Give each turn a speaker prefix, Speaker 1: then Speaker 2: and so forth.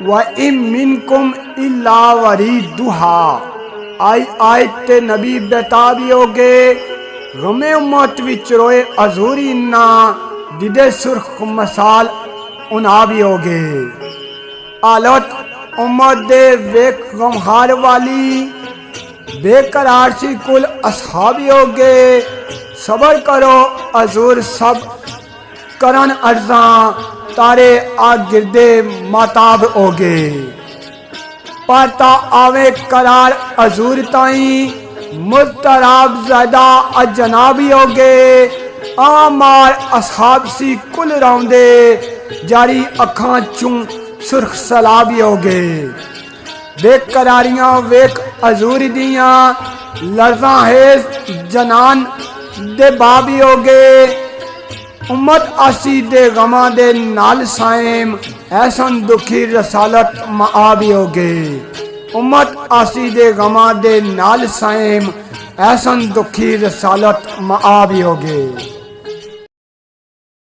Speaker 1: व इम मिनकुम इल्ला वरीदुहा। आई आयत ते नबी बेताबी होगे गमे उम्मत विच रोए अजूरी ना दिदे सुर्ख मसाल उना भी होगे। आलत उम्मत दे वेक गमहार वाली बेकरार सी कुल असहाबी होगे। सबर करो अजूर सब करन अर्जा तारे आ गिरदे माताब होगे। पाता आवे करार अजूर ताई मुस्तराब ज़दा अजनाबी होगे। आमार असहाब सी कुल रौंदे जारी अखां चूं सुर्ख सलाबी होगे। बेकरारियां वेख अजूर दियां लर्जा है जनान दे बाबी होगे। उम्मत आसी दे गमा दे नाल साइम ऐसन दुखी रसालत माबी होगे। उम्मत आसी दे गमा दे नाल साइम ऐसन दुखी रसालत माबी होगे।